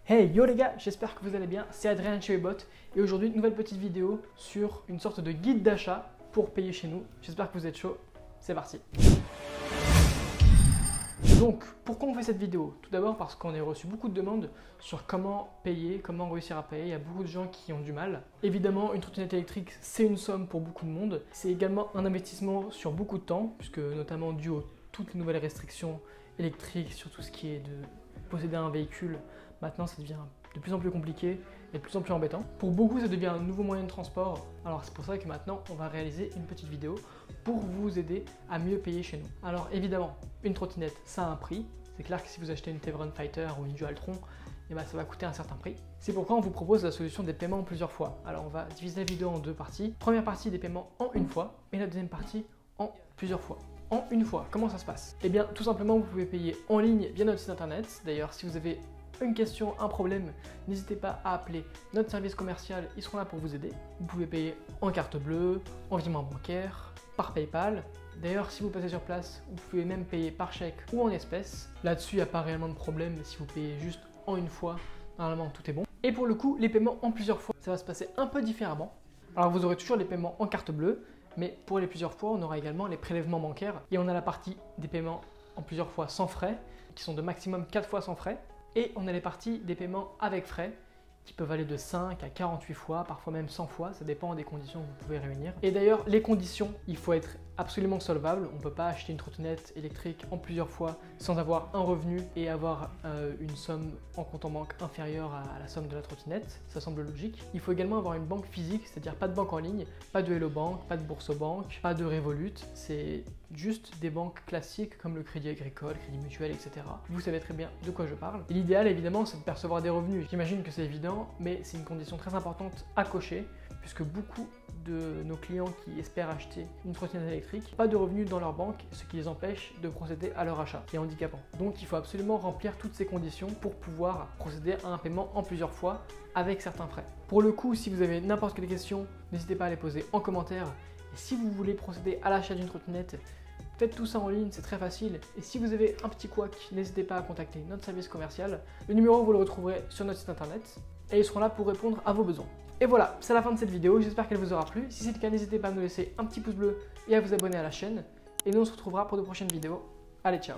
Hey yo les gars, j'espère que vous allez bien, c'est Adrien chez Webot et aujourd'hui une nouvelle petite vidéo sur une sorte de guide d'achat pour payer chez nous. J'espère que vous êtes chaud, c'est parti. Donc pourquoi on fait cette vidéo? Tout d'abord parce qu'on a reçu beaucoup de demandes sur comment payer, comment réussir à payer. Il y a beaucoup de gens qui ont du mal. Évidemment, une trottinette électrique, c'est une somme pour beaucoup de monde. C'est également un investissement sur beaucoup de temps, puisque notamment dû à toutes les nouvelles restrictions électriques sur tout ce qui est de posséder un véhicule, maintenant ça devient de plus en plus compliqué et de plus en plus embêtant. Pour beaucoup, ça devient un nouveau moyen de transport. Alors c'est pour ça que maintenant, on va réaliser une petite vidéo pour vous aider à mieux payer chez nous. Alors évidemment, une trottinette, ça a un prix. C'est clair que si vous achetez une Tevron Fighter ou une Dualtron, eh ben, ça va coûter un certain prix. C'est pourquoi on vous propose la solution des paiements en plusieurs fois. Alors on va diviser la vidéo en deux parties. Première partie des paiements en une fois et la deuxième partie en plusieurs fois. En une fois, comment ça se passe? Eh bien, tout simplement, vous pouvez payer en ligne via notre site internet. D'ailleurs, si vous avez une question, un problème, n'hésitez pas à appeler notre service commercial, ils seront là pour vous aider. Vous pouvez payer en carte bleue, en virement bancaire, par PayPal. D'ailleurs, si vous passez sur place, vous pouvez même payer par chèque ou en espèces. Là-dessus, il n'y a pas réellement de problème. Si vous payez juste en une fois, normalement, tout est bon. Et pour le coup, les paiements en plusieurs fois, ça va se passer un peu différemment. Alors, vous aurez toujours les paiements en carte bleue, mais pour les plusieurs fois, on aura également les prélèvements bancaires. Et on a la partie des paiements en plusieurs fois sans frais, qui sont de maximum 4 fois sans frais. Et on a les parties des paiements avec frais, qui peuvent aller de 5 à 48 fois, parfois même 100 fois, ça dépend des conditions que vous pouvez réunir. Et d'ailleurs, les conditions, il faut être absolument solvable. On ne peut pas acheter une trottinette électrique en plusieurs fois sans avoir un revenu et avoir une somme en compte en banque inférieure à la somme de la trottinette. Ça semble logique. Il faut également avoir une banque physique, c'est-à-dire pas de banque en ligne, pas de Hello Bank, pas de Bourso-Bank, pas de Revolut. C'est juste des banques classiques comme le Crédit Agricole, Crédit Mutuel, etc. Vous savez très bien de quoi je parle. Et l'idéal, évidemment, c'est de percevoir des revenus. J'imagine que c'est évident, mais c'est une condition très importante à cocher, puisque beaucoup de nos clients qui espèrent acheter une trottinette électrique, pas de revenus dans leur banque, ce qui les empêche de procéder à leur achat. C'est handicapant. Donc il faut absolument remplir toutes ces conditions pour pouvoir procéder à un paiement en plusieurs fois avec certains frais. Pour le coup, si vous avez n'importe quelle question, n'hésitez pas à les poser en commentaire. Et si vous voulez procéder à l'achat d'une trottinette, faites tout ça en ligne, c'est très facile. Et si vous avez un petit couac, n'hésitez pas à contacter notre service commercial. Le numéro, vous le retrouverez sur notre site internet et ils seront là pour répondre à vos besoins. Et voilà, c'est la fin de cette vidéo, j'espère qu'elle vous aura plu. Si c'est le cas, n'hésitez pas à nous laisser un petit pouce bleu et à vous abonner à la chaîne. Et nous, on se retrouvera pour de prochaines vidéos. Allez, ciao!